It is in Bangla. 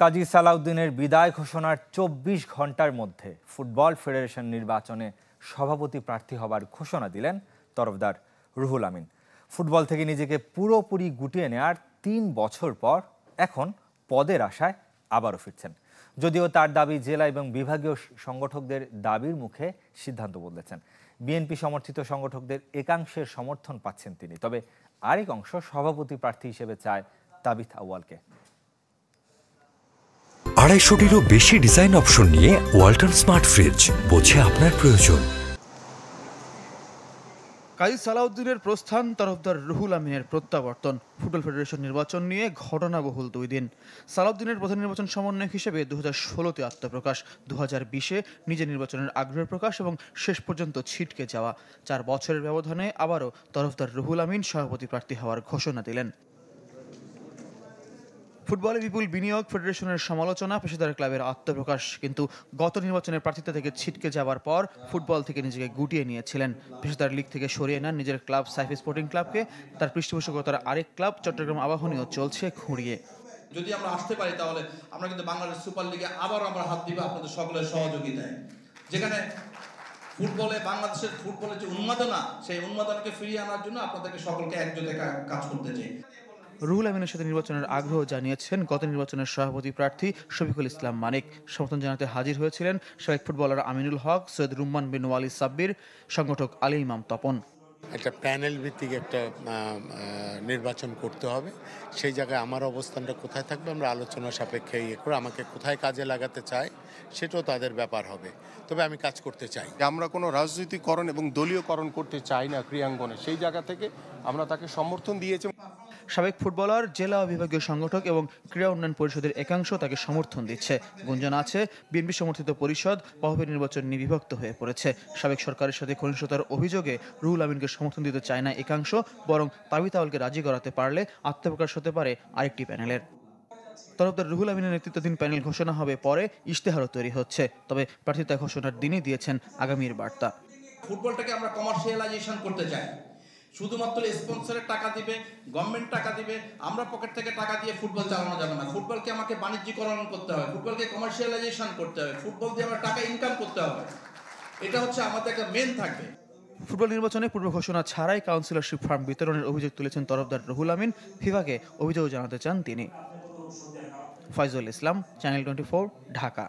কাজী সালাউদ্দিনের বিদায় ঘোষণার ২৪ ঘন্টার মধ্যে ফুটবল ফেডারেশন নির্বাচনে সভাপতি প্রার্থী হবার ঘোষণা দিলেন তরফদার রুহুল আমিন। ফুটবল থেকে নিজেকে পুরোপুরি গুটিয়ে নেয়ার ৩ বছর পর এখন পদের আশায় আবারও ফিরছেন। যদিও তার দাবি জেলা এবং বিভাগীয় সংগঠকদের দাবির মুখে সিদ্ধান্ত বদলেছেন। বিএনপি সমর্থিত সংগঠকদের একাংশের সমর্থন পাচ্ছেন তিনি, তবে আরেক অংশ সভাপতি প্রার্থী হিসেবে চায় তাবিথ আউয়ালকে। ২৫০টিরও বেশি ডিজাইন অপশন নিয়ে ওয়ালটন স্মার্ট ফ্রিজ, বোঝে আপনার প্রয়োজন। কাজী সালাউদ্দিনের প্রস্থান, তরফদার রুহুল আমিনের প্রত্যাবর্তন, ফুটবল ফেডারেশন নির্বাচন নিয়ে ঘটনাবহুল ২ দিন। সালাউদ্দিনের প্রধান নির্বাচন সমন্বয়ক হিসেবে ২০১৬তে আত্মপ্রকাশ, ২০২০-এ নিজের নির্বাচনের আগ্রহের প্রকাশ এবং শেষ পর্যন্ত ছিটকে যাওয়া। ৪ বছরের ব্যবধানে আবারও তরফদার রুহুল আমিন সভাপতি প্রার্থী হওয়ার ঘোষণা দিলেন। ফুটবলে বিপুল বিনিয়োগ, ফেডারেশনের সমালোচনা, পেশাদার ক্লাবের আত্মপ্রকাশ, কিন্তু গত নির্বাচনের প্রার্থিতা থেকে ছিটকে যাওয়ার পর ফুটবল থেকে নিজেকে গুটিয়ে নিয়েছিলেন। পেশাদার লিগ থেকে সরিয়ে নেন নিজের ক্লাব সাইফি স্পোর্টিং ক্লাবকে। তার পৃষ্ঠপোষকতার আরেক ক্লাব চট্টগ্রাম আবাহনীও চলছে খুঁড়িয়ে। যদি আমরা আসতে পারি তাহলে আমরা কিন্তু বাংলাদেশ সুপার লিগে আবার আমরা হাত দিব আপনাদের সকলের সহযোগিতায়, যেখানে ফুটবলে বাংলাদেশের ফুটবলের যে উন্মাদনা, সেই উন্মাদনাকে ফিরিয়ে আনার জন্য আপনাদেরকে সকলকে একজোটে কাজ করতে চাই। রুহুল আমিনের সাথে নির্বাচনের আগ্রহ জানিয়েছেন গত নির্বাচনের সভাপতি প্রার্থী শফিকুল ইসলাম মানিক। সমর্থন জানাতে হাজির হয়েছিলেন সাবেক ফুটবলার আমিনুল হক, সৈয়দ রুম্মান বিন ওয়ালি সাব্বির, সংগঠক আলী ইমাম তপন। একটা প্যানেল ভিত্তিক একটা নির্বাচন করতে হবে। সেই জায়গায় আমার অবস্থানটা কোথায় থাকবে আমরা আলোচনা সাপেক্ষে করে আমাকে কোথায় কাজে লাগাতে চায় সেটাও তাদের ব্যাপার হবে, তবে আমি কাজ করতে চাই। আমরা কোনো রাজনৈতিকরণ এবং দলীয়করণ করতে চাই না ক্রীড়াঙ্গনে, সেই জায়গা থেকে আমরা তাকে সমর্থন দিয়েছি। সাবেক ফুটবলার, জেলা ও বিভাগীয় সংগঠক এবং ক্রীড়া উন্নয়ন পরিষদের একাংশ তাকে সমর্থন দিচ্ছে। গুঞ্জন আছে বিএনপি সমর্থিত পরিষদ বাহবে নির্বাচন নিয়ে বিভক্ত হয়ে পড়েছে। সাবেক সরকারের সাথে ঘনিষ্ঠতার অভিযোগে রুহুল আমিনকে সমর্থন দিতে চায় না একাংশ, বরং তাবিথ আউয়ালকে রাজি করাতে পারলে আত্মপ্রকাশ হতে পারে আরেকটি প্যানেলের। তরফদার রুহুল আমিনের নেতৃত্বাধীন প্যানেল ঘোষণা হবে পরে, ইশতেহারও তৈরি হচ্ছে। তবে প্রার্থিতা ঘোষণার দিনই দিয়েছেন আগামীর বার্তা। ফুটবলটাকে আমরা কমার্শিয়ালাইজেশন করতে চাই। শুধুমাত্র স্পন্সরের টাকা দিবে, গভর্নমেন্ট টাকা দিবে, আমরা পকেট থেকে টাকা দিয়ে ফুটবল চালানো যাবে না। ফুটবলকে আমাকে বাণিজ্যিকরণ করতে হবে, ফুটবলকে কমার্শিয়ালাইজেশন করতে হবে, ফুটবল দিয়ে আমরা টাকা ইনকাম করতে হবে। এটা হচ্ছে আমাদের একটা মেন থাকবে। ফুটবল নির্বাচনে পূর্ব ঘোষণা ছাড়াই কাউন্সিলরশিপ ফর্ম বিতরণের অভিযোগ তুলেছেন তরফদার রুহুল আমিন। ফিফাকে অভিযোগ জানাতে চান তিনি। ফয়জুল ইসলাম, চ্যানেল 24, ঢাকা।